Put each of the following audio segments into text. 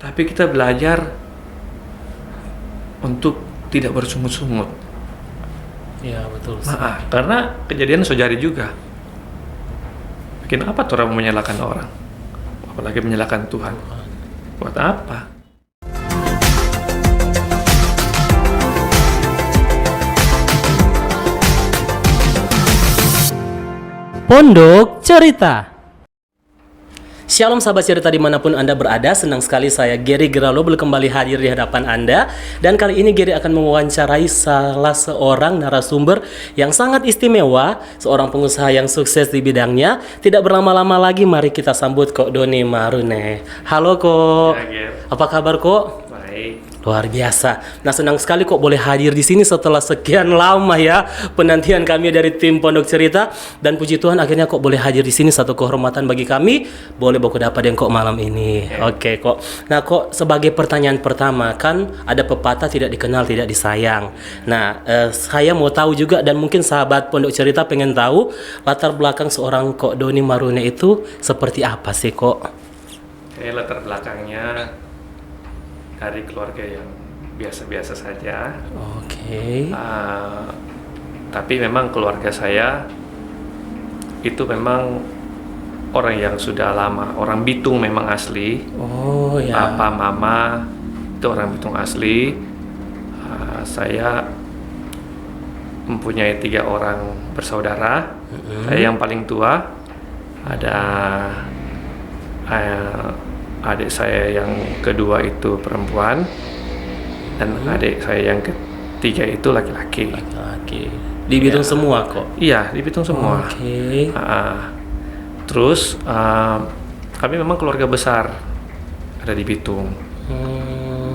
Tapi kita belajar untuk tidak bersungut-sungut. Iya, betul. Karena kejadian sojari juga. Bikin apa tuh orang menyalahkan orang? Apalagi menyalahkan Tuhan. Buat apa? Pondok Cerita. Shalom sahabat cerita dimanapun Anda berada, senang sekali saya Gary Geralo kembali hadir di hadapan Anda. Dan kali ini Gary akan mewawancarai salah seorang narasumber yang sangat istimewa, seorang pengusaha yang sukses di bidangnya. Tidak berlama-lama lagi, mari kita sambut Kok Doni Marune. Halo Kok, apa kabar Kok? Baik. Luar biasa. Nah, senang sekali kok boleh hadir di sini setelah sekian lama ya penantian kami dari tim Pondok Cerita, dan puji Tuhan akhirnya kok boleh hadir di sini, satu kehormatan bagi kami. Boleh baku dapat yang kok malam ini. Oke kok. Nah kok, sebagai pertanyaan pertama, kan ada pepatah tidak dikenal tidak disayang. Nah, saya mau tahu juga, dan mungkin sahabat Pondok Cerita pengen tahu latar belakang seorang Kok Doni Marune itu seperti apa sih Kok? Latar belakangnya dari keluarga yang biasa-biasa saja. Oke. Tapi memang keluarga saya itu memang orang yang sudah lama, orang Bitung memang asli. Oh ya. Papa, mama itu orang Bitung asli. Saya mempunyai 3 orang bersaudara. Saya yang paling tua. Ada adik saya yang kedua itu perempuan, dan adik saya yang ketiga itu laki-laki. Laki-laki. Di Bitung semua Kok? Iya, di Bitung semua. Oke. Terus kami memang keluarga besar ada di Bitung.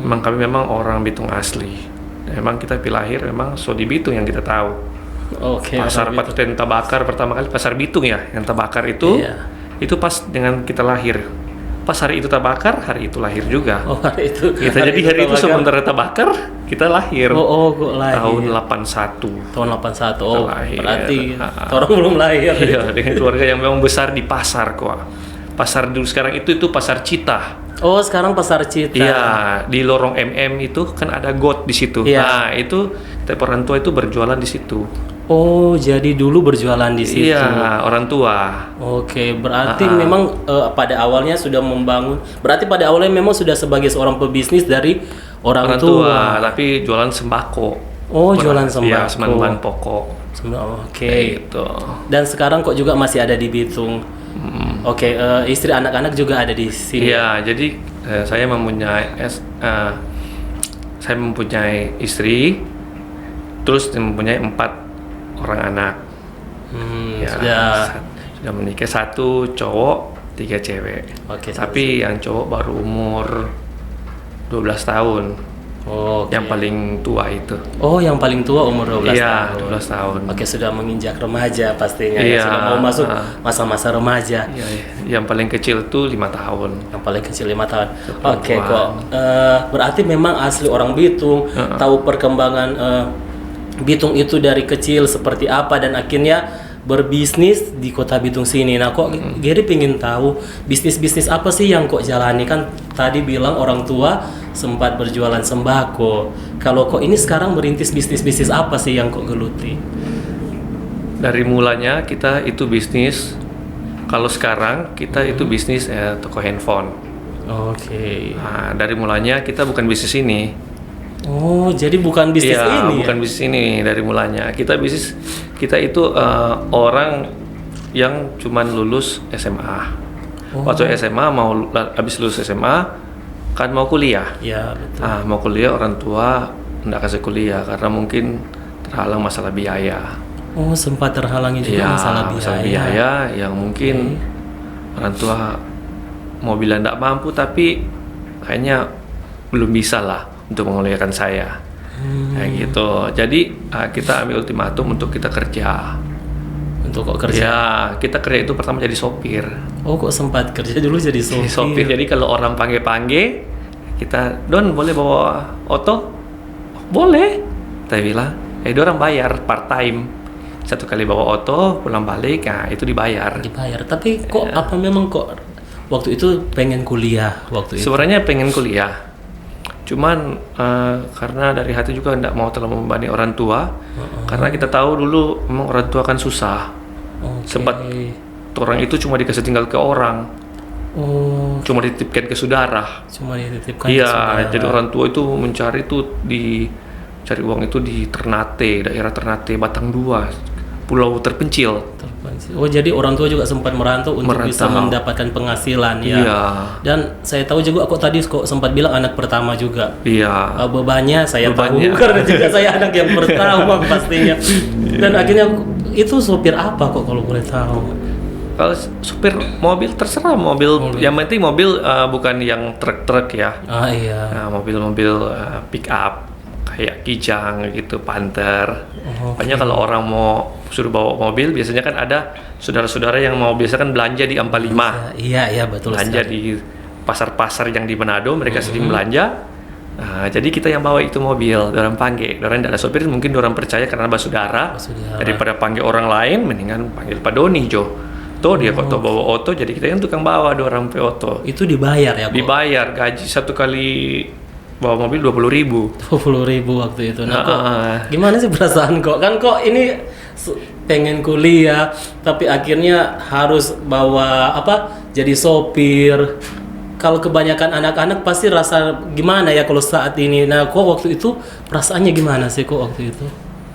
Memang kami memang orang Bitung asli. Memang kita lahir memang di Bitung yang kita tahu. Oke. Pasar Paten Tabakar pertama kali Pasar Bitung ya, yang Tabakar itu. Iya. Itu pas dengan kita lahir. Pas hari itu terbakar, hari itu lahir juga. Oh, hari itu. Jadi hari itu sementara terbakar, kita lahir. Kok lahir. Tahun 81. Tahun 81. Oh, lahir. Berarti orang belum lahir. Iya, dengan keluarga yang memang besar di pasar kok. Pasar dulu, sekarang itu Pasar Cita. Oh, sekarang Pasar Cita. Iya, di lorong MM itu kan ada got di situ. Iya. Nah, itu tiap orang tua itu berjualan di situ. Oh, jadi dulu berjualan di situ. Iya, orang tua. Oke, berarti memang pada awalnya sudah membangun. Berarti pada awalnya memang sudah sebagai seorang pebisnis dari orang tua. Tapi jualan sembako. Oh, jualan sembako. Iya, bahan pokok. Oke. Gitu. Dan sekarang kok juga masih ada di Bitung. Oke, istri anak-anak juga ada di sini. Iya, jadi saya mempunyai istri, terus mempunyai 4 orang anak. Sudah menikah, 1 cowok, 3 cewek. Oke. Tapi yang cowok baru umur 12 tahun. Oh, yang paling tua itu. Oh, yang paling tua umur 12 tahun. Iya, 12 tahun. Oke, sudah menginjak remaja pastinya. Iya, Sudah mau masuk masa-masa remaja. Iya. Yang paling kecil tuh 5 tahun. Yang paling kecil 5 tahun. Oke kok. Berarti memang asli orang Bitung, tahu perkembangan Bitung itu dari kecil seperti apa, dan akhirnya berbisnis di kota Bitung sini. Nah kok Gary pengen tahu bisnis-bisnis apa sih yang kok jalani? Kan tadi bilang orang tua sempat berjualan sembako. Kalau kok ini sekarang merintis bisnis-bisnis apa sih yang kok geluti? Dari mulanya kita itu bisnis. Kalau sekarang kita itu bisnis toko handphone. Oke. Nah, dari mulanya kita bukan bisnis ini. Oh, jadi bukan bisnis ini? Bukan bisnis ini dari mulanya. Kita itu orang yang cuman lulus SMA. Waktu SMA habis lulus SMA kan mau kuliah. Iya, betul. Mau kuliah, orang tua enggak kasih kuliah karena mungkin terhalang masalah biaya. Oh, sempat terhalangi juga masalah biaya yang mungkin orang tua mau bilang enggak mampu, tapi kayaknya belum bisa lah untuk menguliakan saya. Kayak gitu. Jadi kita ambil ultimatum untuk kita kerja. Untuk kok kerja? Ya, kita kerja itu pertama jadi sopir. Oh, kok sempat kerja dulu jadi sopir? Jadi kalau orang panggil-panggil, kita, Don boleh bawa oto? Boleh. Kita bilang, orang bayar part time. 1 kali bawa oto, pulang balik, itu dibayar. Dibayar. Tapi kok apa memang kok waktu itu pengen kuliah waktu itu. Sebenarnya pengen kuliah, cuman karena dari hati juga tidak mau terlalu membebani orang tua, karena kita tahu dulu memang orang tua kan susah. Sempat orang itu cuma dikasih tinggal ke orang, cuma dititipkan ke saudara. Cuma dititipkan ke Iya, saudara. jadi orang tua itu mencari cari uang itu di Ternate, daerah Ternate, Batang 2, pulau terpencil. Oh, jadi orang tua juga sempat merantau untuk bisa Merantau. mendapatkan penghasilan ya. Iya. Dan saya tahu juga kok tadi kok sempat bilang anak pertama juga. Iya. Bebannya saya Bebannya. tahu karena juga saya anak yang pertama pastinya. Dan akhirnya itu sopir apa kok kalau boleh tahu? Kalau supir mobil terserah mobil. Yang penting mobil bukan yang truk-truk ya. Ah iya. Nah, mobil-mobil pick up kayak Kijang gitu, Panther. Banyak kalau orang mau suruh bawa mobil, biasanya kan ada saudara-saudara yang mau biasa kan belanja di Ampal 5. Iya betul Belanja sekali. di pasar-pasar yang di Manado, mereka sering belanja. Nah, jadi kita yang bawa itu mobil, dorang panggil. Dorang tidak ada sopir, mungkin dorang percaya karena saudara. Daripada panggil orang lain, mendingan panggil Pak Doni, Jo. Toh dia kok toh bawa oto, jadi kita yang tukang bawa dorang pe oto. Itu dibayar ya, kok? Dibayar, gaji satu kali bawa mobil 20.000. 20.000 waktu itu. Nah, kok gimana sih perasaan kok? Kan kok ini pengen kuliah, tapi akhirnya harus bawa jadi sopir. Kalau kebanyakan anak-anak pasti rasa gimana ya kalau saat ini. Nah, kok waktu itu perasaannya gimana sih kok waktu itu?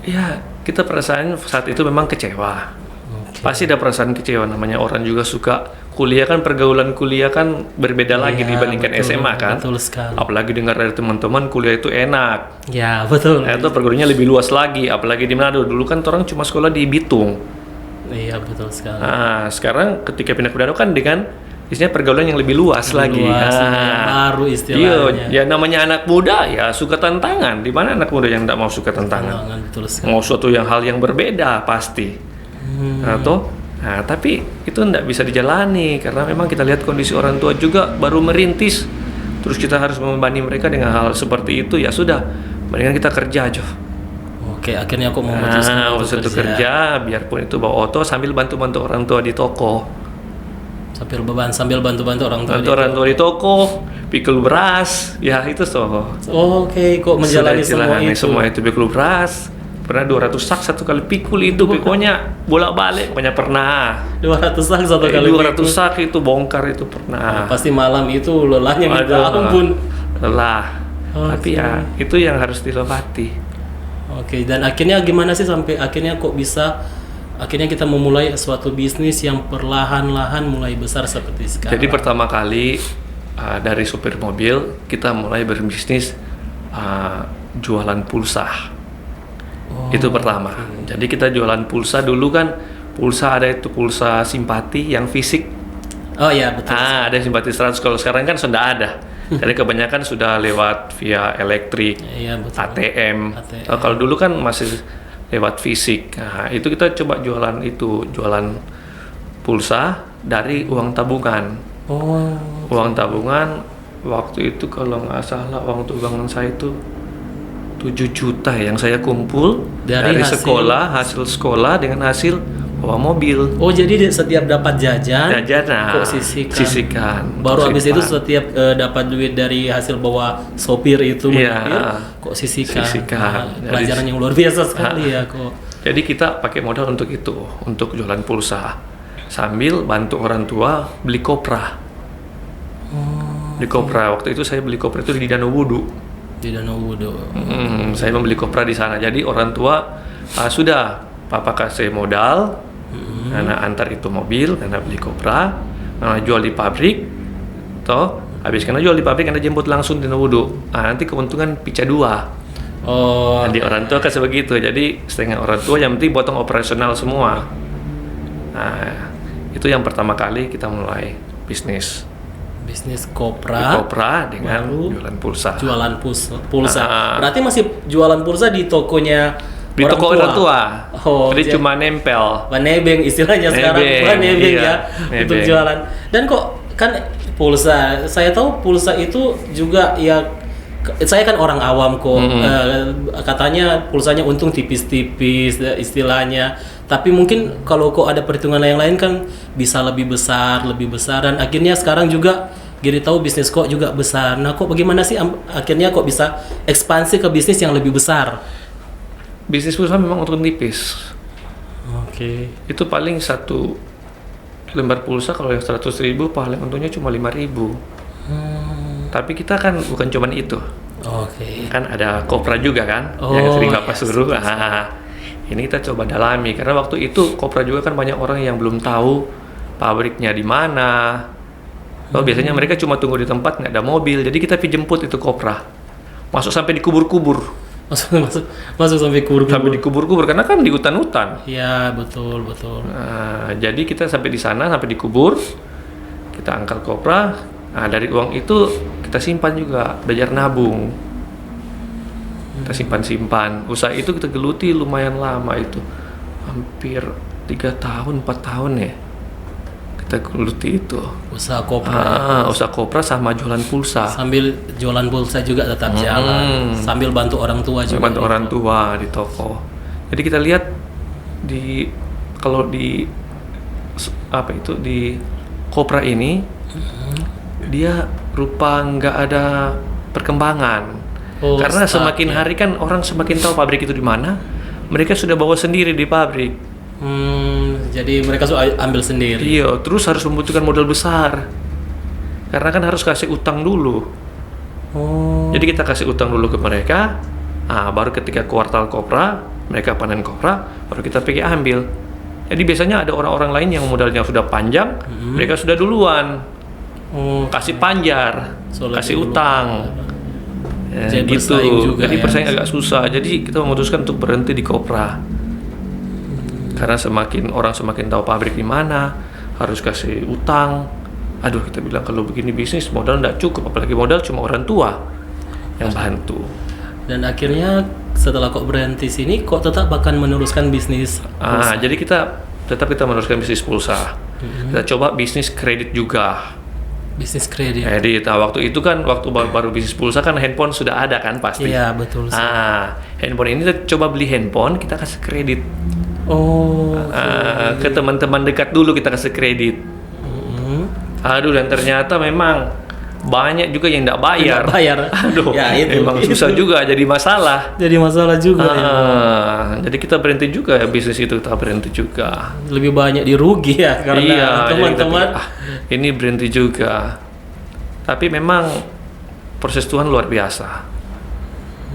Ya, kita perasaan saat itu memang kecewa. Pasti ada perasaan kecewa, namanya orang juga suka kuliah kan, pergaulan kuliah kan berbeda lagi dibandingkan SMA kan. Betul sekali. Apalagi dengar dari teman-teman kuliah itu enak. Ya, betul. Nah, itu pergaulannya lebih luas lagi, apalagi di Manado. Dulu kan orang cuma sekolah di Bitung. Iya, betul sekali. Nah, sekarang ketika pindah ke Manado kan dengan isinya pergaulan yang lebih luas lagi. Baru istilahnya. Iya, ya namanya anak muda ya suka tantangan. Di mana anak muda yang tidak mau suka tantangan? Betul sekali. Mau suatu hal yang berbeda pasti. Nah, tapi itu tidak bisa dijalani karena memang kita lihat kondisi orang tua juga baru merintis, terus kita harus membebani mereka dengan hal seperti itu. Ya sudah, mendingan kita kerja aja. Oke, akhirnya aku memutuskan untuk kerja, biarpun itu bawa oto sambil bantu-bantu orang tua di toko. Sambil bantu-bantu orang tua. Orang tua di toko, pikul beras, ya itu so. Oke, kok menjalani semua itu. Pikul beras. Pernah 200 sak satu kali pikul itu, pokoknya bolak-balik, pokoknya pernah. 200 sak satu kali 200 pikul. sak itu bongkar itu pernah. Pasti malam itu lelahnya minta ampun. Lelah. Tapi ya itu yang harus dilewati. Oke, dan akhirnya gimana sih sampai akhirnya kok bisa akhirnya kita memulai suatu bisnis yang perlahan-lahan mulai besar seperti sekarang. Jadi pertama kali dari supir mobil kita mulai berbisnis jualan pulsa. Itu pertama. Jadi kita jualan pulsa dulu kan, pulsa ada itu pulsa simpati yang fisik. Oh iya betul. Ada simpati 100. Kalau sekarang kan sudah ada. Jadi kebanyakan sudah lewat via elektrik, Iya betul. ATM. Kalau dulu kan masih lewat fisik. Nah, itu kita coba jualan pulsa dari uang tabungan. Uang tabungan waktu itu kalau nggak salah uang tabungan saya itu 7 juta yang saya kumpul dari hasil sekolah dengan hasil bawa mobil. Oh, jadi setiap dapat jajan kok sisihkan. Baru habis itu setiap dapat duit dari hasil bawa sopir itu kok sisihkan. Pelajaran yang luar biasa sekali ya kok. Jadi kita pakai modal untuk itu, untuk jualan pulsa. Sambil bantu orang tua beli kopra. Beli kopra. Waktu itu saya beli kopra itu di Danau Wudu. Di Danau Wudu. Saya membeli kopra di sana. Jadi orang tua sudah papa kasih modal, karena antar itu mobil, karena beli kopra, karena jual di pabrik, toh habis karena jual di pabrik, karena jemput langsung di Danau Wudu. Nanti keuntungan pica 2. Jadi orang tua kasih begitu. Jadi setengah orang tua yang penting potong operasional semua. Nah, itu yang pertama kali kita mulai bisnis kopra dengan jualan pulsa. Pulsa. Berarti masih jualan pulsa di tokonya di toko orang tua. Jadi cuma nempel. Nebeng istilahnya sekarang, nebeng ya untuk jualan. Dan kok kan pulsa, saya tahu pulsa itu juga ya, saya kan orang awam kok. Katanya pulsanya untung tipis-tipis istilahnya. Tapi mungkin kalau kok ada perhitungan yang lain kan bisa lebih besar, dan akhirnya sekarang juga Giri tahu bisnis kok juga besar. Nah, kok bagaimana sih akhirnya kok bisa ekspansi ke bisnis yang lebih besar? Bisnis pulsa memang untung tipis. Oke. Itu paling satu lembar pulsa kalau yang 100.000 paling untungnya cuma 5.000. Tapi kita kan bukan cuma itu. Oke. Kan ada Kopra juga kan, Oh, yang sering Bapak yes. suruh. Ini kita coba dalami karena waktu itu Kopra juga kan banyak orang yang belum tahu pabriknya di mana. Biasanya mereka cuma tunggu di tempat nggak ada mobil, jadi kita jemput itu Kopra, masuk sampai di kubur-kubur, Masuk sampai kubur. sampai di kubur-kubur karena kan di hutan-hutan. Iya, betul. Nah, jadi kita sampai di sana, sampai di kubur, kita angkat Kopra. Nah, dari uang itu kita simpan juga, belajar nabung. Kita simpan. Usaha itu kita geluti lumayan lama itu. Hampir 3 tahun, 4 tahun ya. Kita geluti itu. Usaha Kopra. Usaha Kopra sama jualan pulsa. Sambil jualan pulsa juga tetap jalan. Sambil bantu orang tua juga. Bantu orang tua di toko. Jadi kita lihat kalau di Kopra ini dia rupa nggak ada perkembangan. Karena semakin hari kan orang semakin tahu pabrik itu di mana, mereka sudah bawa sendiri di pabrik. Jadi mereka ambil sendiri. Iya, terus harus membutuhkan modal besar. Karena kan harus kasih utang dulu. Jadi kita kasih utang dulu ke mereka. Baru ketika kuartal Kopra, mereka panen Kopra, baru kita pergi ambil. Jadi biasanya ada orang-orang lain yang modalnya sudah panjang, mereka sudah duluan. Kasih panjar, kasih utang. Jadi Gitu. bersaing juga Jadi ya. bersaing agak susah. Jadi kita memutuskan untuk berhenti di Kopra. Karena semakin orang semakin tahu pabrik di mana, harus kasih utang. Aduh, kita bilang kalau begini bisnis modal nggak cukup, apalagi modal cuma orang tua yang bantu. Dan akhirnya setelah kok berhenti sini, kok tetap akan meneruskan bisnis pulsa? Jadi kita meneruskan bisnis pulsa. Kita coba bisnis kredit juga. Bisnis kredit. Jadi waktu itu kan waktu baru bisnis pulsa kan handphone sudah ada kan pasti. Iya, betul. Handphone ini kita coba beli handphone, kita kasih kredit. Ke teman-teman dekat dulu kita kasih kredit. Aduh, dan ternyata memang banyak juga yang tidak bayar. Aduh, Ya, itu. memang susah juga, jadi masalah. Jadi masalah juga ya. Jadi kita berhenti juga ya, bisnis itu kita berhenti juga. Lebih banyak dirugi ya karena Iya, jadi teman-teman. ini berhenti juga. Tapi memang proses Tuhan luar biasa.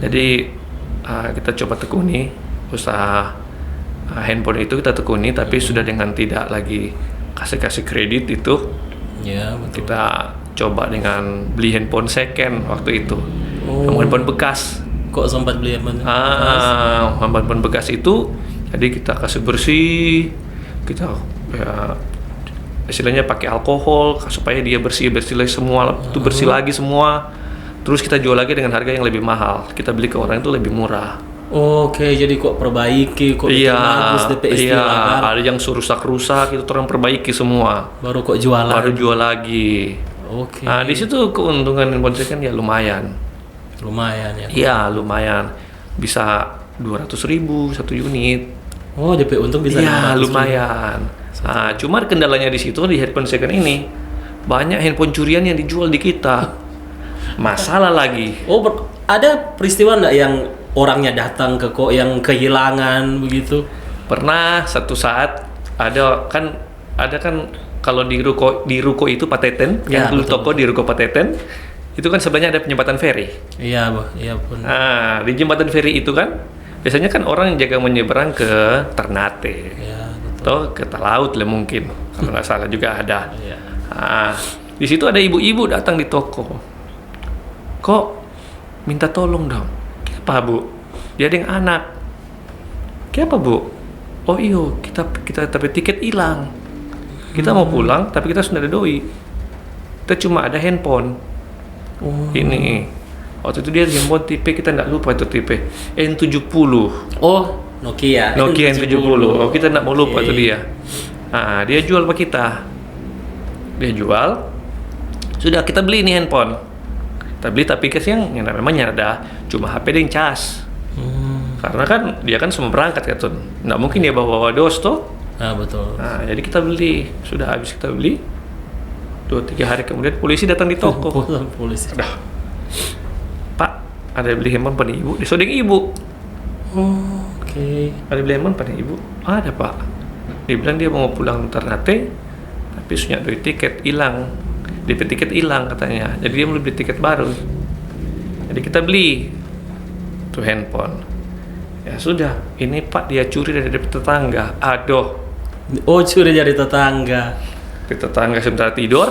Jadi kita coba tekuni usaha handphone itu, kita tekuni, tapi sudah dengan tidak lagi kasih kredit itu. Ya, betul. Kita coba dengan beli handphone second waktu itu. Handphone bekas. Kok sempat beli handphone? Handphone bekas itu, jadi kita kasih bersih, kita ya istilahnya pakai alkohol supaya dia bersih lagi semua, itu bersih lagi semua. Terus kita jual lagi dengan harga yang lebih mahal. Kita beli ke orang itu lebih murah. Oke, jadi kok perbaiki, kok bikin bagus DP istilah. Ada yang rusak itu orang perbaiki semua. Baru kok jualan. Baru jual lagi. Oke. Nah, di situ keuntungan handphone second ya lumayan. Lumayan ya. Iya, lumayan. Bisa 200.000 satu unit. Oh, DP untung bisa Iya, 600.000. lumayan. Cuma kendalanya di situ di handphone second ini banyak handphone curian yang dijual di kita. Masalah lagi. Ada peristiwa nggak yang orangnya datang ke kok yang kehilangan begitu? Pernah satu saat ada kan kalau di ruko itu Pateten, Ya, yang dulu betul, toko di ruko Pateten, itu kan sebenarnya ada penyembatan ferry. Iya, iya pun. Di jembatan ferry itu kan biasanya kan orang jaga menyeberang ke Ternate, Ya, betul. atau ke Talaut lah mungkin, kalau nggak salah juga ada. Iya. Di situ ada ibu-ibu datang di toko. Kok minta tolong dong? Kenapa, Bu? Dia ada yang anak. Kenapa, Bu? Oh iyo, kita tapi tiket hilang. Kita mau pulang, tapi kita sudah ada doi. Kita cuma ada handphone. Ini. Waktu itu dia handphone tipe, kita nggak lupa itu tipe N70. Oh, Nokia. Nokia N70. Oh, kita nggak mau lupa itu Oke. dia. Dia jual ke kita. Dia jual. Sudah kita beli ini handphone. Kita beli tapi yang namanya ada cuma HP dia yang cas. Karena kan dia kan semua berangkat kan tuh. Nggak mungkin dia bawa dos toh. Nah, betul. Nah, jadi kita beli. Sudah habis kita beli. 2-3 hari kemudian polisi datang di toko. Polisi. Udah. Pak, ada beli handphone pada ibu. Disodeng ibu. Oh, oke. Ada beli handphone pada ibu. Ada pak. Dia bilang dia mau pulang Ternate. Tapi punya duit tiket hilang. DP tiket hilang katanya. Jadi dia mau beli tiket baru. Jadi kita beli tuh handphone. Ya sudah, ini pak dia curi dari tetangga. Aduh. Oh, curi dari tetangga. Di tetangga sebentar tidur,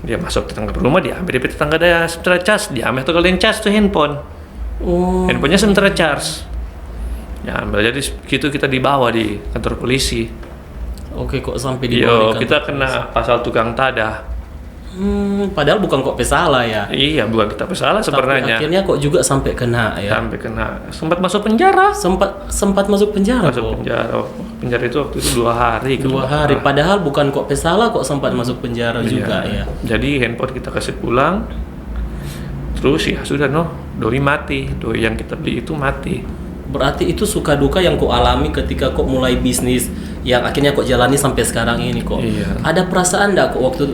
dia masuk tetangga rumah, dia ambil dari tetangga dia sebentar cas, dia ambil tuh kalian cas tuh handphone. Oh. Handphonenya sebentar charge. Ya ambil, jadi gitu kita dibawa di kantor polisi. Oke, kok sampai di Yo, kita kena pasal tukang tada. Padahal bukan kok pesalah ya. Iya, bukan kita bersalah Tapi sebenarnya. akhirnya kok juga sampai kena ya. Sampai kena, sempat masuk penjara. Sempat masuk penjara Masuk kok. penjara. Penjara itu waktu itu 2 hari. 2 hari. Padahal bukan kok pesalah kok sempat masuk penjara juga ya. Jadi handphone kita kasih pulang. Terus ya sudah doi mati. Doi yang kita beli itu mati. Berarti itu suka duka yang kok alami ketika kok mulai bisnis yang akhirnya kok jalani sampai sekarang ini kok. Iya. Ada perasaan enggak kok waktu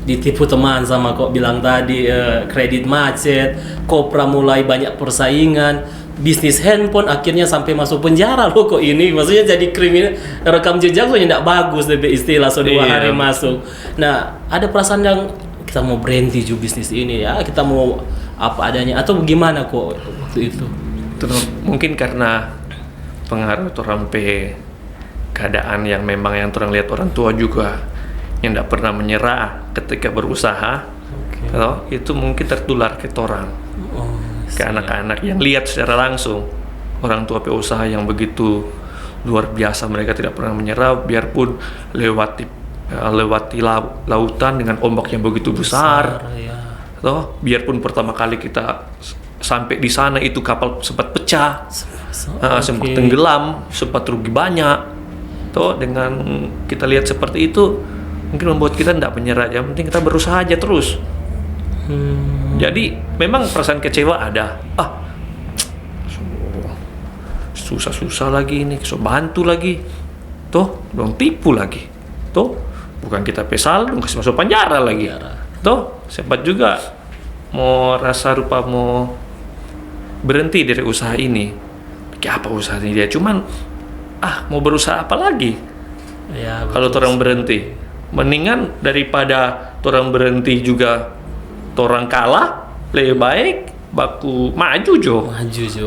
ditipu teman sama kok bilang tadi kredit macet, Kopra mulai banyak persaingan, bisnis handphone akhirnya sampai masuk penjara loh kok ini. Maksudnya jadi kriminal, rekam jejak tuh tidak bagus DP istilah so 2 hari masuk. Nah, ada perasaan yang kita mau berhenti juga bisnis ini ya, kita mau apa adanya atau gimana kok waktu itu? Terus mungkin karena pengaruh orang keadaan yang memang yang orang lihat orang tua juga yang tidak pernah menyerah ketika berusaha, itu mungkin tertular ke orang, ke anak-anak yang lihat secara langsung orang tua usaha yang begitu luar biasa, mereka tidak pernah menyerah biarpun lewati lautan dengan ombak yang begitu besar. Toh, biarpun pertama kali kita sampai di sana itu kapal sempat pecah, sempat tenggelam, sempat rugi banyak. Toh, dengan kita lihat seperti itu mungkin membuat kita tidak menyerah, yang penting kita berusaha aja terus. Jadi memang perasaan kecewa ada. Susah-susah lagi ini, so bantu lagi, toh dong tipu lagi, toh bukan kita pesal, dong kasih masuk penjara lagi, toh sempat juga mau rasa rupa mau berhenti dari usaha ini. Kayak apa usaha ini dia, cuman mau berusaha apa lagi? Ya, kalau orang berhenti. Mendingan daripada orang berhenti juga orang kalah, lebih baik baku maju jo.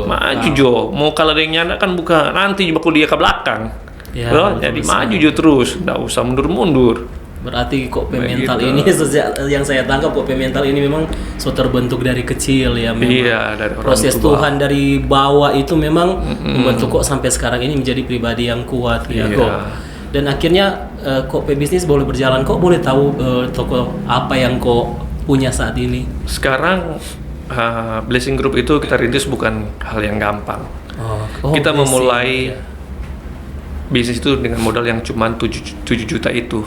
Maju jo. Mau kalah dengan nyana kan bukan nanti baku dia ke belakang. Ya, jadi maju jo terus, nggak usah mundur-mundur. Berarti kok pemental ini yang saya tangkap kok pemental ini memang so terbentuk dari kecil ya memang. Iya, dari orang proses tua. Tuhan dari bawah itu memang membentuk kok sampai sekarang ini menjadi pribadi yang kuat ya kok. Dan akhirnya kok bisnis boleh berjalan, kok boleh tahu toko apa yang kok punya saat ini? Sekarang Blessing Group itu kita rintis bukan hal yang gampang. Kita memulai bisnis itu dengan modal yang cuma 7 juta itu.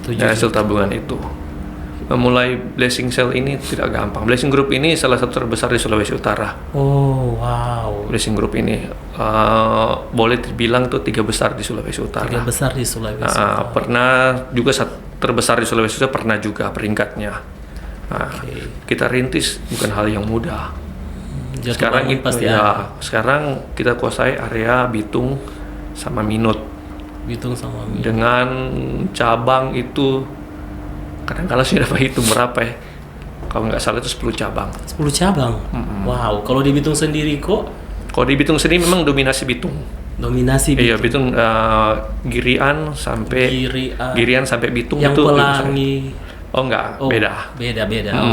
Hasil tabungan itu. Memulai Blessing Sale ini tidak gampang. Blessing Group ini salah satu terbesar di Sulawesi Utara. Oh, wow. Blessing Group ini boleh dibilang tuh 3 besar di Sulawesi Utara. 3 besar di Sulawesi Utara. Pernah juga terbesar di Sulawesi Utara, pernah juga peringkatnya. Kita rintis bukan hal yang mudah. Sekarang pasti sekarang kita kuasai area Bitung sama Minut. Dengan cabang itu kadang-kadang sudah hitung berapa ya, kalau nggak salah itu 10 cabang. 10 cabang? Wow, kalau di Bitung sendiri kok? Kalau di Bitung sendiri memang dominasi Bitung. Iya, Bitung Girian sampai Bitung. Yang itu Pelangi. Beda. Beda.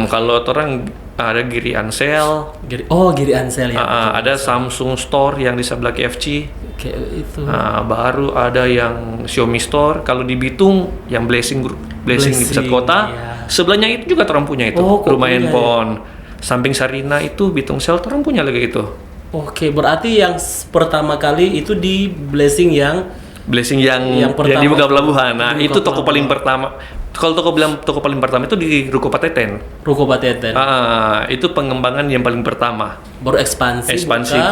Kalau orang ada Girian Sale. Girian Sale ya. Ada Samsung Store yang di sebelah KFC. Kayak itu. Baru ada yang Xiaomi Store. Kalau di Bitung yang Blessing di pusat kota. Yeah. Sebelahnya itu juga orang punya itu. Rumah handphone. Samping Sarina itu Bitung Sale orang punya lagi itu. Oke, berarti yang pertama kali itu di Blessing yang yang dibuka pelabuhan. Itu toko paling pertama. Kalau toko paling pertama itu di Ruko Pateten. Ruko Pateten. Itu pengembangan yang paling pertama. Baru ekspansi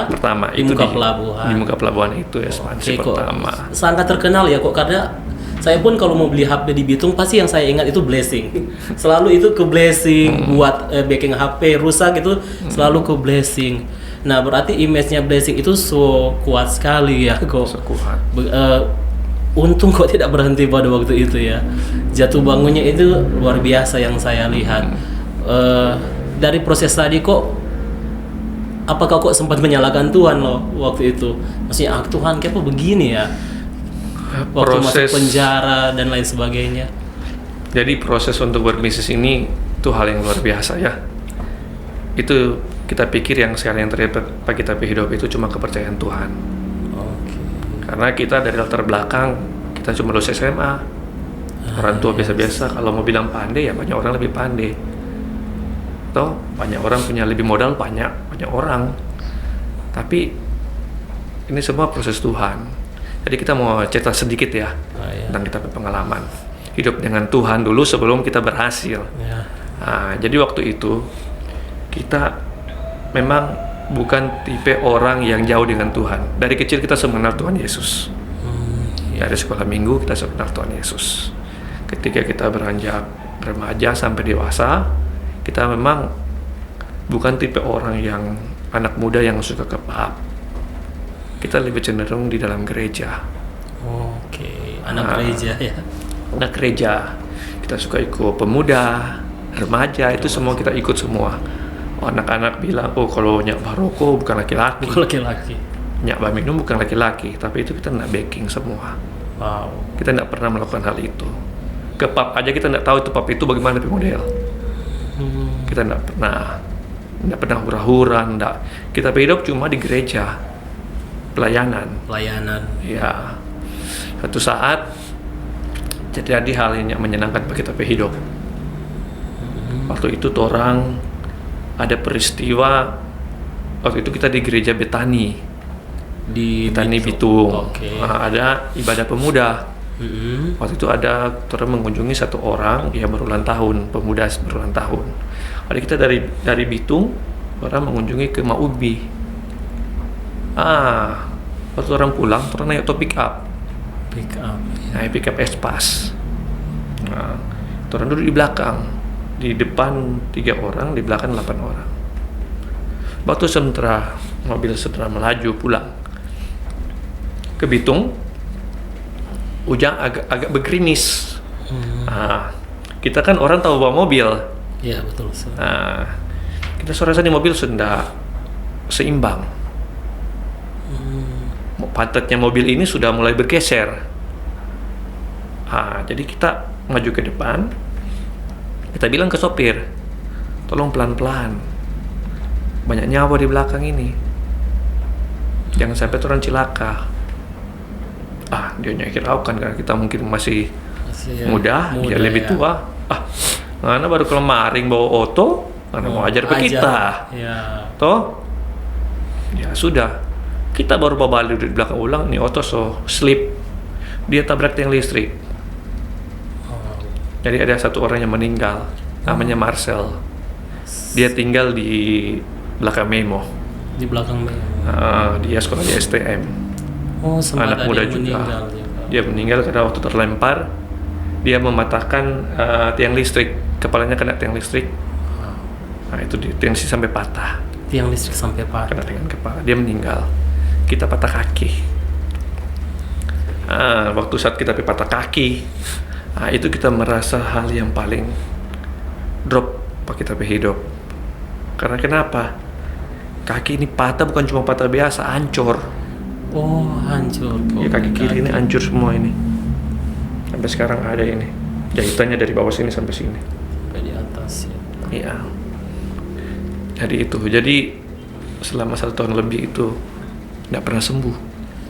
pertama di itu muka pelabuhan. Di muka pelabuhan itu ekspansi pertama. Sangat terkenal ya kok, karena saya pun kalau mau beli HP di Bitung pasti yang saya ingat itu Blessing. Selalu itu ke Blessing buat backing HP rusak itu selalu ke Blessing. Nah, berarti image-nya Blessing itu so kuat sekali ya kok. So kuat. Untung kok tidak berhenti pada waktu itu ya. Jatuh bangunnya itu luar biasa yang saya lihat. Dari proses tadi kok, apakah kok sempat menyalahkan Tuhan loh waktu itu? Maksudnya Tuhan kenapa begini ya? Waktu masuk penjara dan lain sebagainya. Jadi proses untuk berbisnis ini itu hal yang luar biasa ya. Itu kita pikir yang sekarang yang terjadi bagi kita hidup itu cuma kepercayaan Tuhan. Karena kita dari latar belakang, kita cuma lulus SMA. Orang tua biasa-biasa, kalau mau bilang pandai ya banyak orang lebih pandai. Atau banyak orang punya lebih modal, banyak orang. Tapi ini semua proses Tuhan. Jadi kita mau cerita sedikit ya tentang kita pengalaman. Hidup dengan Tuhan dulu sebelum kita berhasil. Jadi waktu itu kita memang bukan tipe orang yang jauh dengan Tuhan. Dari kecil kita sudah mengenal Tuhan Yesus. Dari sekolah minggu kita sudah mengenal Tuhan Yesus. Ketika kita beranjak remaja sampai dewasa, kita memang bukan tipe orang yang anak muda yang suka ke pub. Kita lebih cenderung di dalam gereja. Anak gereja ya. Anak gereja. Kita suka ikut pemuda, remaja, itu semua kita ikut semua. Anak-anak bilang, kalau nyak baroko bukan laki-laki. Nyak minum bukan laki-laki. Tapi itu kita nak backing semua. Kita tidak pernah melakukan hal itu. Ke pub aja kita tidak tahu itu pub itu bagaimana model. Kita tidak pernah hura-hura, tidak. Kita hidup cuma di gereja. Pelayanan. Ya. Suatu saat terjadi hal yang menyenangkan bagi kita hidup. Waktu itu orang ada peristiwa, waktu itu kita di gereja Betani di Betani Bitung. Ada ibadah pemuda. Waktu itu ada orang mengunjungi satu orang yang berulang tahun, pemuda berulang tahun. Ada kita dari Bitung, orang mengunjungi ke Maubi. Waktu orang pulang, orang naik auto pick up. Naik pick up Espas. Orang duduk di belakang. Di depan 3 orang, di belakang 8 orang. Waktu sementara mobil sedang melaju pulang ke Bitung, hujan agak bergerimis. Kita kan orang tahu bawa mobil. Iya betul. Kita rasa di mobil sudah seimbang. Pantatnya mobil ini sudah mulai bergeser. Jadi kita maju ke depan. Kita bilang ke sopir, tolong pelan-pelan. Banyak nyawa di belakang ini. Jangan sampai orang cilaka. Dia nyakiraukan karena kita mungkin masih muda, dia lebih tua. Mana baru kelemaring bawa oto, mana mau ajar ke kita. Toh? Ya sudah. Kita baru balik di belakang ulang, nih oto slip. Dia tabrak tiang listrik. Jadi ada satu orang yang meninggal, namanya Marcel. Dia tinggal di belakang Memo. Di belakang Memo. Dia sekolah di STM. Anak muda juga. Dia meninggal karena waktu terlempar, dia mematahkan tiang listrik. Kepalanya kena tiang listrik. Itu tiang listrik sampai patah. Tiang listrik sampai patah. Kena dengan kepala. Dia meninggal. Kita patah kaki. Waktu saat kita patah kaki, itu kita merasa hal yang paling drop bagi kita hidup. Karena kenapa? Kaki ini patah bukan cuma patah biasa, hancur. Hancur. Ya, kaki kiri ini hancur semua ini. Sampai sekarang ada ini. Jahitannya dari bawah sini sampai sini. Sampai di atas ya. Iya. Jadi selama 1 tahun lebih itu tidak pernah sembuh.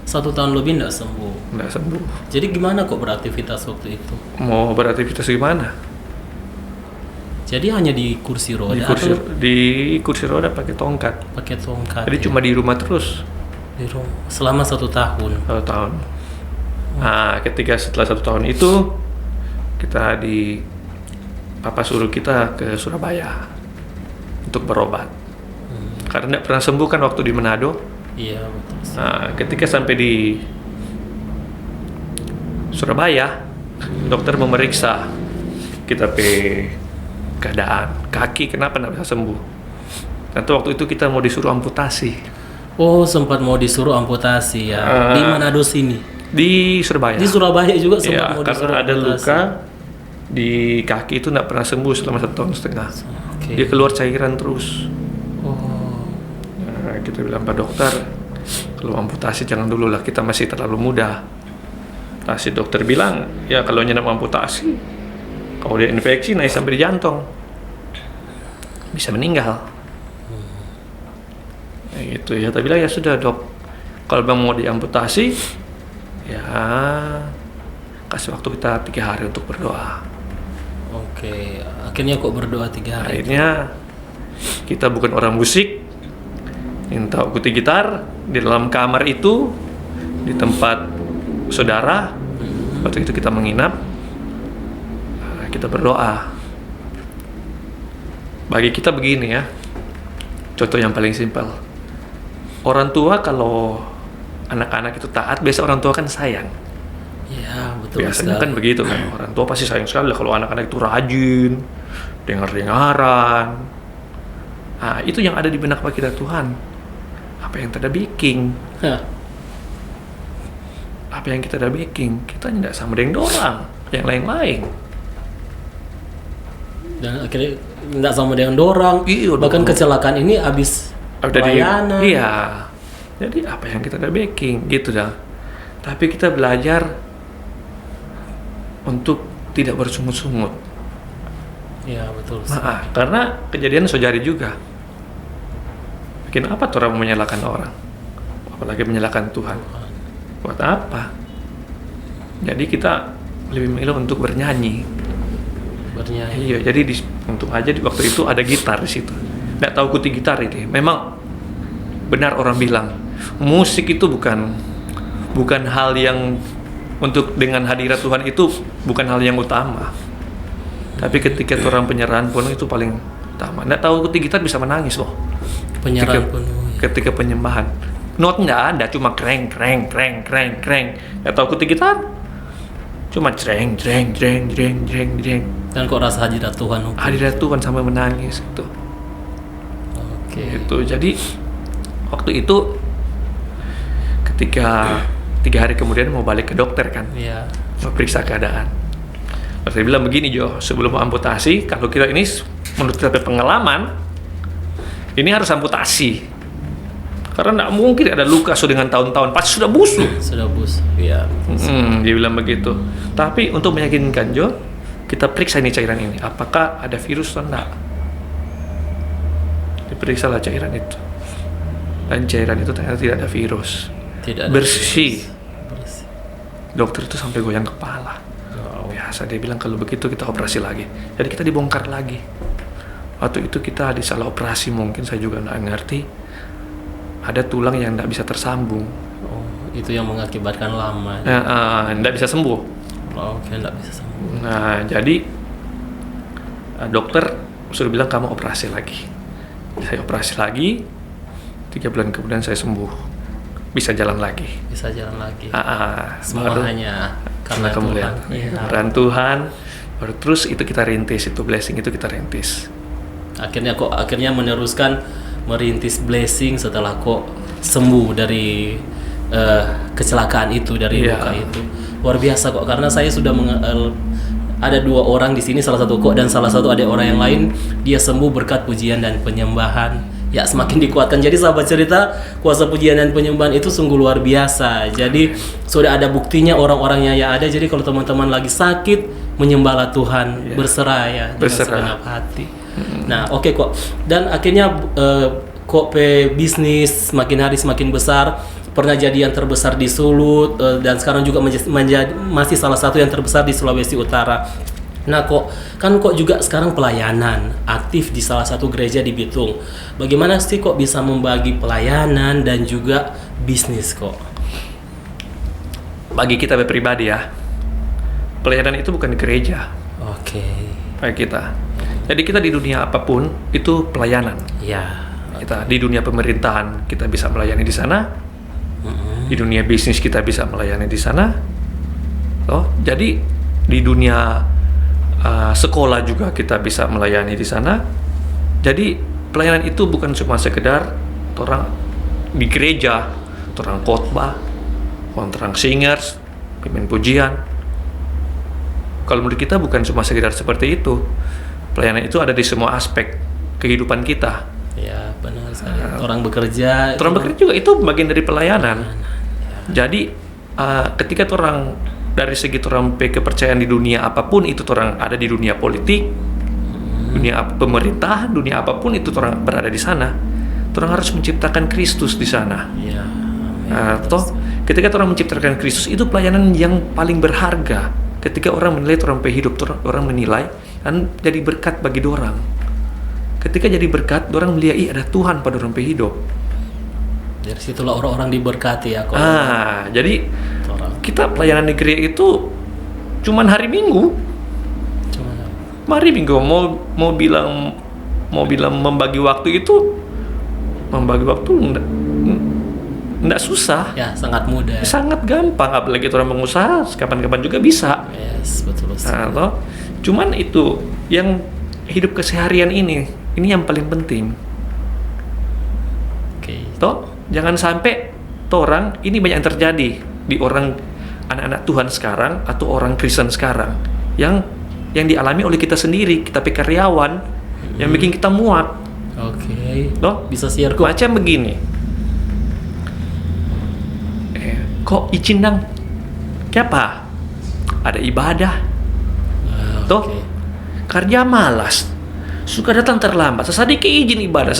1 tahun lebih nggak sembuh. Jadi gimana kok beraktivitas waktu itu? Mau beraktivitas gimana? Jadi hanya di kursi roda? Di kursi roda pakai tongkat. Jadi cuma di rumah terus. Di rumah selama 1 tahun. 1 tahun. Ketika setelah 1 tahun itu Papa suruh kita ke Surabaya untuk berobat. Karena tidak pernah sembuh kan waktu di Manado. Iya, betul. Nah, ketika sampai di Surabaya, dokter memeriksa kita keadaan kaki kenapa tidak bisa sembuh. Dan waktu itu kita mau disuruh amputasi. Oh, sempat mau disuruh amputasi ya. Di Manado sini. Di Surabaya. Di Surabaya juga Ya, sempat mau disuruh karena ada amputasi. luka di kaki itu tidak pernah sembuh selama 1,5 tahun. Oke. Dia keluar cairan terus. Oh. Nah, kita bilang Pak Dokter, kalau amputasi jangan dulu lah, kita masih terlalu muda. Nah, si dokter bilang, ya kalau nyenam amputasi, kalau dia infeksi naik sampai di jantung, bisa meninggal. Gitu ya, tapi bilang ya sudah dok, kalau memang mau diamputasi, ya kasih waktu kita 3 hari untuk berdoa. Oke, akhirnya kok berdoa 3 hari. Akhirnya kita bukan orang musik, minta ikuti gitar di dalam kamar itu, di tempat saudara. Waktu itu kita menginap, kita berdoa. Bagi kita begini ya, contoh yang paling simpel. Orang tua kalau anak-anak itu taat, biasa orang tua kan sayang. Iya, betul. Biasanya sekali. kan begitu kan, orang tua pasti sayang sekali kalau anak-anak itu rajin, dengar-dengaran. Nah, itu yang ada di benak kita Tuhan. Apa yang kita bikin? Hah. Apa yang kita udah bikin? Kita tidak sama dengan orang yang lain-lain. Dan akhirnya nggak sama dengan dorang. Iya, Bahkan dong. kecelakaan ini habis pelayanan. Iya. Jadi apa yang kita udah baking gitu dah. Tapi kita belajar untuk tidak bersungut-sungut. Iya, betul. Nah, karena kejadian sejari juga. Bikin apa tuh orang menyalahkan orang? Apalagi menyalahkan Tuhan. Buat apa? Jadi kita lebih memilih untuk bernyanyi. Bernyanyi. Iya, jadi untung aja di waktu itu ada gitar di situ. Nggak tahu kuti gitar ini. Memang benar orang bilang musik itu bukan hal yang untuk dengan hadirat Tuhan itu bukan hal yang utama. Tapi ketika orang penyerahan pun itu paling utama. Nggak tahu kuti gitar bisa menangis loh. Penyerahan pun. Ketika penyembahan, not nggak ada, cuma kreng. Nggak tahu kuti gitar, cuma jreng. Dan kok rasa hadirat Tuhan? Hadirat Tuhan sampai menangis gitu. Oke. Gitu. Jadi waktu itu ketika 3 hari kemudian mau balik ke dokter kan, Iya. mau periksa keadaan. Saya bilang begini Jo, sebelum amputasi, kalau kita ini menurut kita pengalaman, ini harus amputasi. Karena tidak mungkin ada luka dengan tahun-tahun, pasti sudah busuk. Sudah bus. Iya. Dia bilang begitu. Tapi untuk meyakinkan Jo, kita periksa ini cairan ini, apakah ada virus atau enggak. Diperiksalah cairan itu. Dan cairan itu ternyata tidak ada virus. Tidak ada Bersih. Bersih. Dokter itu sampai goyang kepala. Biasa dia bilang kalau begitu kita operasi lagi. Jadi kita dibongkar lagi. Waktu itu kita disalah operasi, mungkin saya juga nggak ngerti. Ada tulang yang nggak bisa tersambung. Oh, itu yang mengakibatkan lama. Nggak bisa sembuh. Oke, nggak bisa sembuh. Nah, jadi dokter sudah bilang kamu operasi lagi. Saya operasi lagi. 3 bulan kemudian saya sembuh. Bisa jalan lagi. Bisa jalan lagi. Baru Hanya karena kemuliaan Tuhan. Iya. peran Tuhan. Baru terus itu kita rintis, itu blessing itu kita rintis. Akhirnya meneruskan merintis blessing setelah kok sembuh dari kecelakaan itu, dari Iya. luka itu. Luar biasa kok, karena saya sudah ada 2 orang di sini, salah satu kok dan salah satu ada orang yang lain, dia sembuh berkat pujian dan penyembahan. Ya, semakin dikuatkan. Jadi sahabat cerita, kuasa pujian dan penyembahan itu sungguh luar biasa. Jadi sudah ada buktinya orang-orangnya yang ada. Jadi kalau teman-teman lagi sakit, menyembahlah Tuhan, berserah ya dengan Berserah. segenap hati. Nah, oke kok. Dan akhirnya kok bisnis semakin hari semakin besar. Pernah jadi yang terbesar di Sulut, dan sekarang juga masih salah satu yang terbesar di Sulawesi Utara. Nah kok juga sekarang pelayanan aktif di salah satu gereja di Bitung. Bagaimana sih kok bisa membagi pelayanan dan juga bisnis kok? Bagi kita pribadi ya, pelayanan itu bukan di gereja Oke. kayak kita. Jadi kita di dunia apapun itu pelayanan. Ya. Kita di dunia pemerintahan kita bisa melayani di sana. Di dunia bisnis kita bisa melayani di sana. Jadi di dunia sekolah juga kita bisa melayani di sana. Jadi pelayanan itu bukan cuma sekedar orang di gereja, orang khotbah, orang singers, pimpin pujian. Kalau menurut kita bukan cuma sekedar seperti itu. Pelayanan itu ada di semua aspek kehidupan kita. Ya, benar sekali. Orang bekerja. Orang bekerja juga itu bagian dari pelayanan. Jadi ketika orang dari segi orang kepercayaan di dunia apapun itu orang ada di dunia politik, dunia pemerintahan, dunia apapun itu orang berada di sana. Orang harus menciptakan Kristus di sana. Ya. Ketika orang menciptakan Kristus itu pelayanan yang paling berharga. Ketika orang menilai orang hidup, orang menilai dan jadi berkat bagi orang. Ketika jadi berkat, orang melihat ada Tuhan pada orang hidup. Dari situlah orang-orang diberkati ya. Jadi kita pelayanan di gereja itu cuman hari Minggu. Hari Minggu mau bilang membagi waktu itu enggak susah. Ya, sangat mudah. Sangat gampang, apalagi orang pengusaha kapan-kapan juga bisa. Yes, betul. Cuman itu yang hidup keseharian ini yang paling penting. Oke. Jangan sampai orang ini banyak yang terjadi di orang anak-anak Tuhan sekarang atau orang Kristen sekarang yang dialami oleh kita sendiri, kita karyawan yang bikin kita muak. Oke. Bisa share kok. Macam begini. Kok izin dang? Kenapa? Ada ibadah. Kerja malas. Suka datang terlambat. Sesadiki izin ibadah.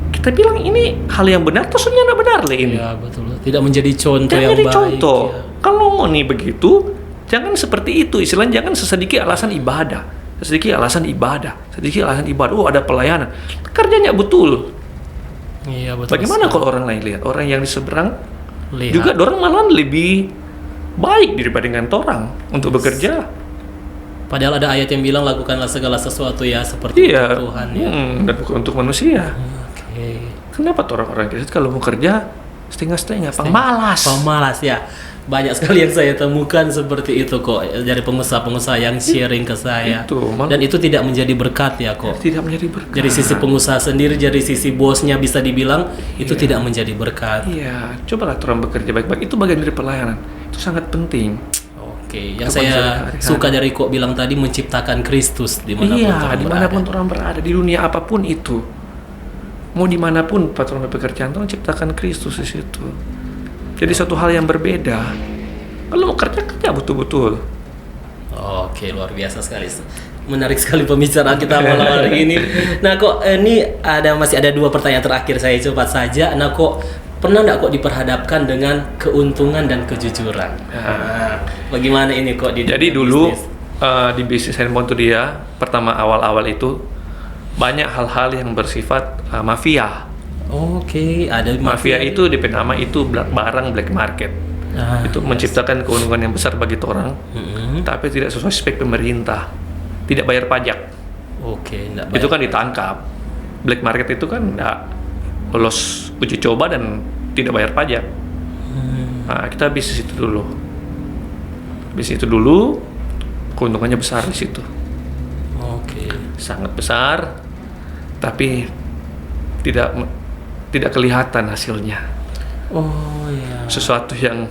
Kita bilang ini hal yang benar, atau sebenarnya tidak benar lah ini. Ya, betul. Tidak menjadi contoh yang jadi baik. Contoh. Ya. Kalau mau nih begitu, jangan seperti itu. Istilahnya jangan sesedikit alasan ibadah. Sedikit alasan ibadah. Ada pelayanan. Kerjanya betul. Iya, betul. Bagaimana kalau orang lain lihat? Orang yang di seberang Lihat. juga orang malah lebih baik daripada dengan orang untuk bekerja. Padahal ada ayat yang bilang lakukanlah segala sesuatu ya seperti untuk Tuhan ya. Dan bukan untuk manusia. Oke. Kenapa orang-orang Kristen kalau mau kerja setengah-setengah, pemalas ya. Banyak sekali yang saya temukan seperti itu kok dari pengusaha-pengusaha yang sharing ke saya. Dan itu tidak menjadi berkat ya kok. Tidak menjadi berkat. Dari sisi pengusaha sendiri, dari sisi bosnya bisa dibilang itu tidak menjadi berkat. Iya, cobalah orang bekerja baik-baik. Itu bagian dari pelayanan. Itu sangat penting. Oke, yang saya suka dari kok bilang tadi menciptakan Kristus dimanapun orang berada di dunia apapun itu. Mau dimanapun patron pekerjaan Tuhan ciptakan Kristus di situ. Jadi suatu hal yang berbeda. Kalau mau kerja betul-betul. Oke, luar biasa sekali. Menarik sekali pembicaraan kita malam hari ini. Nah, kok ini masih ada 2 pertanyaan terakhir saya cepat saja. Nah, kok pernah nggak kok diperhadapkan dengan keuntungan dan kejujuran? Bagaimana ini kok Jadi dulu di bisnis handphone itu dia pertama awal-awal itu banyak hal-hal yang bersifat mafia. Oke, ada mafia itu di nama itu barang black market. Itu menciptakan keuntungan yang besar bagi orang, tapi tidak sesuai spek pemerintah, tidak bayar pajak. Oke, itu kan ditangkap. Black market itu kan nggak lolos uji coba dan tidak bayar pajak. Kita bisnis itu dulu, keuntungannya besar di situ. Oke. Sangat besar, tapi tidak kelihatan hasilnya. Oh ya. Sesuatu yang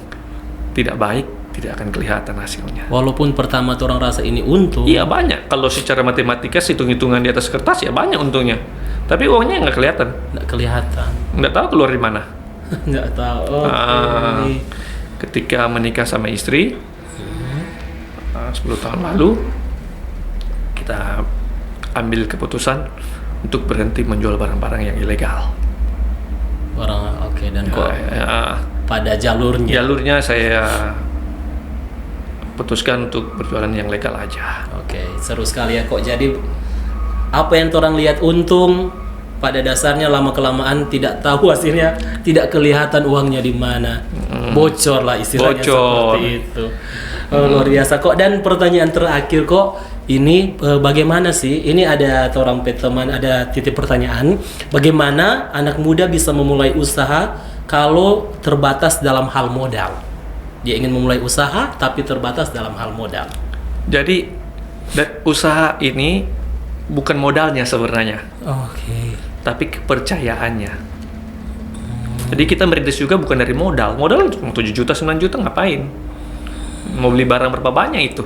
tidak baik tidak akan kelihatan hasilnya. Walaupun pertama tuh orang rasa ini untung. Iya banyak. Kalau secara matematika hitung-hitungan di atas kertas ya banyak untungnya. Tapi uangnya nggak kelihatan. Nggak kelihatan. Nggak tahu keluar di mana. Nggak tahu. Ketika menikah sama istri 10 tahun lalu kita ambil keputusan untuk berhenti menjual barang-barang yang ilegal. Dan kok pada jalurnya saya putuskan untuk berjualan yang legal aja. Oke, seru sekali ya kok. Jadi apa yang orang lihat untung pada dasarnya lama-kelamaan tidak tahu hasilnya, tidak kelihatan uangnya di mana. Bocor lah istilahnya Bocor. seperti itu. Luar biasa kok. Dan pertanyaan terakhir kok, ini bagaimana sih? Ini ada orang teman, ada titik pertanyaan. Bagaimana anak muda bisa memulai usaha kalau terbatas dalam hal modal? Dia ingin memulai usaha tapi terbatas dalam hal modal. Jadi usaha ini bukan modalnya sebenarnya, Oke. tapi kepercayaannya. Jadi kita merintis juga bukan dari modal. Modal cuma 7 juta, 9 juta ngapain? Mau beli barang berapa banyak itu?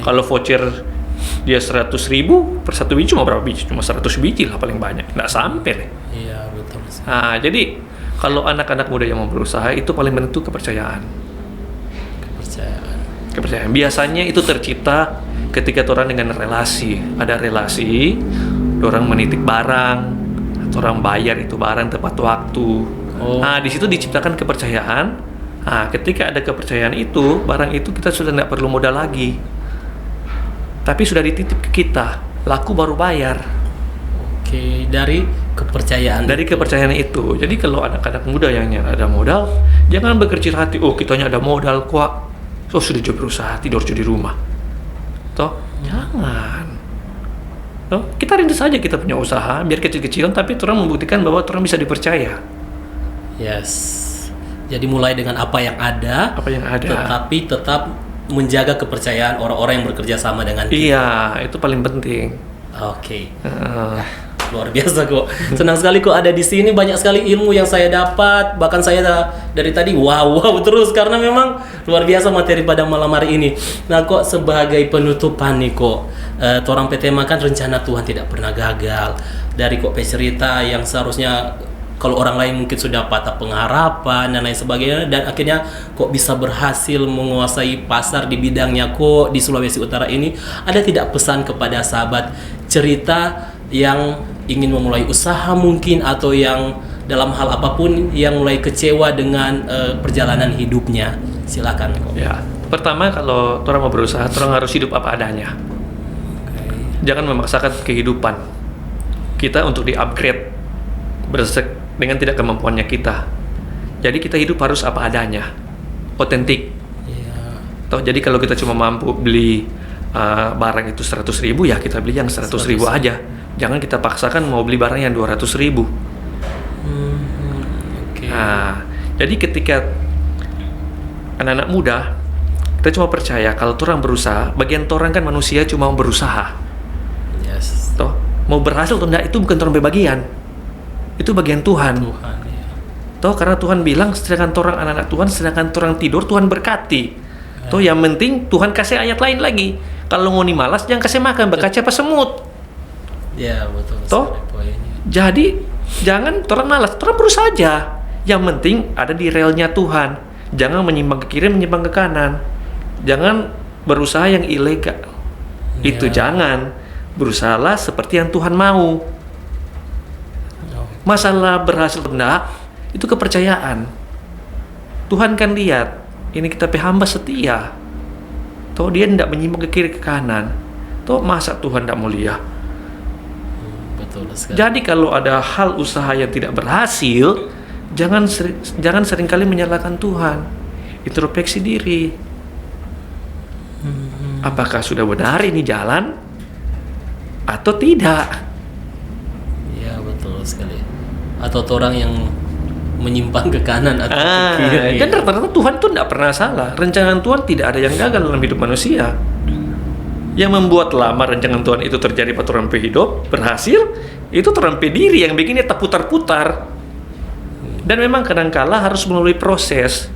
Kalau voucher dia 100.000 per satu biji cuma berapa biji? Cuma 100 biji lah paling banyak. Nggak sampai deh. Iya, betul. Nah, jadi kalau anak-anak muda yang mau berusaha itu paling penting kepercayaan. Kepercayaan. Biasanya itu tercipta ketika orang dengan relasi. Ada relasi, orang menitip barang, atau orang bayar itu barang tepat waktu. Nah, di situ diciptakan kepercayaan. Nah, ketika ada kepercayaan itu, barang itu kita sudah tidak perlu modal lagi. Tapi sudah dititip ke kita, laku baru bayar. Oke, dari kepercayaan. Dari kepercayaan itu. Jadi kalau anak-anak muda yang ada modal, jangan berkecil hati. Oh, kitanya ada modal kok. Oh, sudah coba berusaha, tidur di rumah. Toh, jangan. Toh, kita rintis saja kita punya usaha, biar kecil-kecilan, tapi orang membuktikan bahwa orang bisa dipercaya. Yes. Jadi mulai dengan apa yang ada, tetapi tetap menjaga kepercayaan orang-orang yang bekerja sama dengan kita. Iya, itu paling penting. Oke. Luar biasa kok. Senang sekali kok ada di sini, banyak sekali ilmu yang saya dapat. Bahkan saya dari tadi wow terus karena memang luar biasa materi pada malam hari ini. Nah kok sebagai penutupan nih kok, Torang PT Makan rencana Tuhan tidak pernah gagal. Dari kok cerita yang seharusnya kalau orang lain mungkin sudah patah pengharapan dan lain sebagainya, dan akhirnya kok bisa berhasil menguasai pasar di bidangnya kok di Sulawesi Utara ini. Ada tidak pesan kepada sahabat cerita yang ingin memulai usaha mungkin, atau yang dalam hal apapun yang mulai kecewa dengan perjalanan hidupnya? Silakan kok. Ya, pertama kalau orang mau berusaha, orang harus hidup apa adanya. Jangan memaksakan kehidupan kita untuk di-upgrade dengan tidak kemampuannya kita. Jadi kita hidup harus apa adanya, otentik. Toh, jadi kalau kita cuma mampu beli barang itu 100.000, ya kita beli yang 100.000 aja. Jangan kita paksakan mau beli barang yang 200.000. Nah, jadi ketika anak-anak muda, kita cuma percaya kalau orang berusaha, bagian orang kan manusia cuma berusaha. Yes. Toh, mau berhasil atau enggak itu bukan orang bagian. Itu bagian Tuhan. Ya. Toh, karena Tuhan bilang sedangkan orang anak-anak Tuhan, sedangkan orang tidur Tuhan berkati. Toh, yang penting Tuhan kasih ayat lain lagi. Kalau ngoni malas jangan kasih makan berkaca apa semut. Ya, betul. Toh, jadi jangan orang malas, orang berusaha aja. Yang penting ada di relnya Tuhan. Jangan menyimpang ke kiri, menyimpang ke kanan. Jangan berusaha yang ilegal. Itu jangan. Berusahalah seperti yang Tuhan mau. Masalah berhasil atau enggak, itu kepercayaan. Tuhan kan lihat, ini kita hamba setia. Toh dia tidak menyimpang ke kiri ke kanan. Toh masa Tuhan tidak mulia? Betul sekali. Jadi kalau ada hal usaha yang tidak berhasil, jangan seringkali menyalahkan Tuhan. Introspeksi diri. Apakah sudah benar ini jalan atau tidak? Ya, betul sekali. Atau orang yang menyimpang ke kanan atau ke kiri. Dan rata-rata Tuhan tuh tidak pernah salah. Rencana Tuhan tidak ada yang gagal dalam hidup manusia. Yang membuat lama rencana Tuhan itu terjadi pada orang hidup berhasil, itu orang diri yang bikinnya terputar-putar. Dan memang kadang-kala harus melalui proses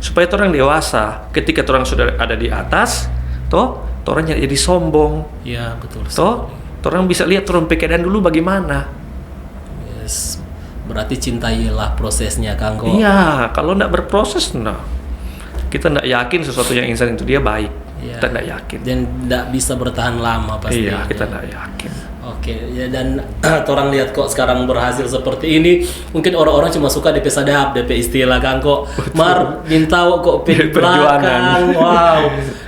supaya orang dewasa. Ketika orang sudah ada di atas, orang jadi sombong. Ya, betul. Orang bisa lihat orang keadaan dulu bagaimana. Yes. Berarti cintailah prosesnya, Kang Ko. Iya, kalau tidak berproses, kita tidak yakin sesuatu yang insan itu dia baik. Ya. Kita tidak yakin. Dan tidak bisa bertahan lama pasti. Iya, kita tidak yakin. Oke. Oke, ya dan orang lihat kok sekarang berhasil seperti ini. Mungkin orang-orang cuma suka DP sadap, DP istilah kan kok. Mar minta kok di belakang. Wow,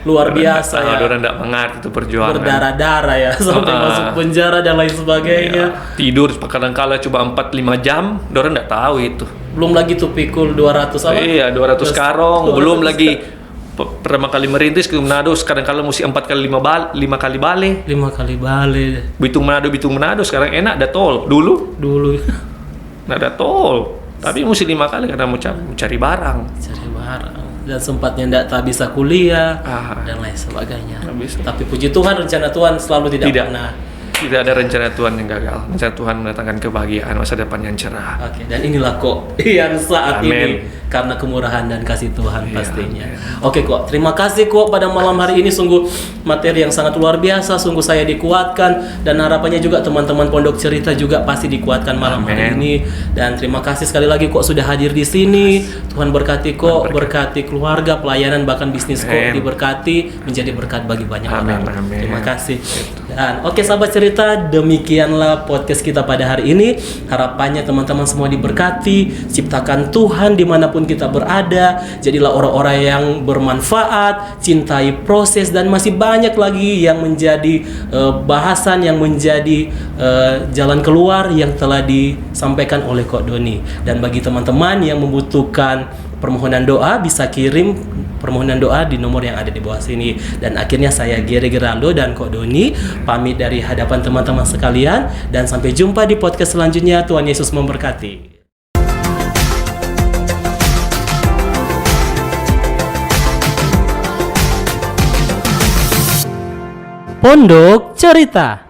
luar biasa ya. Orang tidak mengerti itu perjuangan. Berdarah-darah ya sampai masuk penjara dan lain sebagainya. Iya. Tidur kadang-kala coba 4-5 jam, orang tidak tahu itu. Belum lagi tuh pikul 200 apa? Iya, 200 karong, belum lagi pertama kali merintis ke Manado, sekarang kalau mesti 4 kali 5 kali balik. 5 kali balik. Bitung Manado sekarang enak ada tol. Dulu nggak ada tol. Tapi mesti 5 kali karena mau cari barang. Cari barang. Dan sempatnya tak bisa kuliah dan lain sebagainya. Bisa. Tapi puji Tuhan, rencana Tuhan selalu tidak pernah. Tidak ada rencana Tuhan yang gagal. Rencana Tuhan mendatangkan kebahagiaan, masa depan yang cerah. Oke, dan inilah kok yang saat Amen. ini karena kemurahan dan kasih Tuhan pastinya. Amen. Oke kok, terima kasih kok pada malam hari ini, sungguh materi yang sangat luar biasa, sungguh saya dikuatkan dan harapannya juga teman-teman Pondok Cerita juga pasti dikuatkan malam hari ini. Dan terima kasih sekali lagi kok sudah hadir di sini. Tuhan berkati kok, berkati keluarga, pelayanan bahkan bisnis kok diberkati menjadi berkat bagi banyak orang. Amin. Terima kasih. Dan oke sahabat cerita, demikianlah podcast kita pada hari ini. Harapannya teman-teman semua diberkati, ciptakan Tuhan dimanapun kita berada, jadilah orang-orang yang bermanfaat, cintai proses, dan masih banyak lagi yang menjadi bahasan, yang menjadi jalan keluar yang telah disampaikan oleh Kok Doni. Dan bagi teman-teman yang membutuhkan permohonan doa, bisa kirim permohonan doa di nomor yang ada di bawah sini. Dan akhirnya saya Gere Geraldo dan Kok Doni pamit dari hadapan teman-teman sekalian, dan sampai jumpa di podcast selanjutnya. Tuhan Yesus memberkati. Pondok Cerita.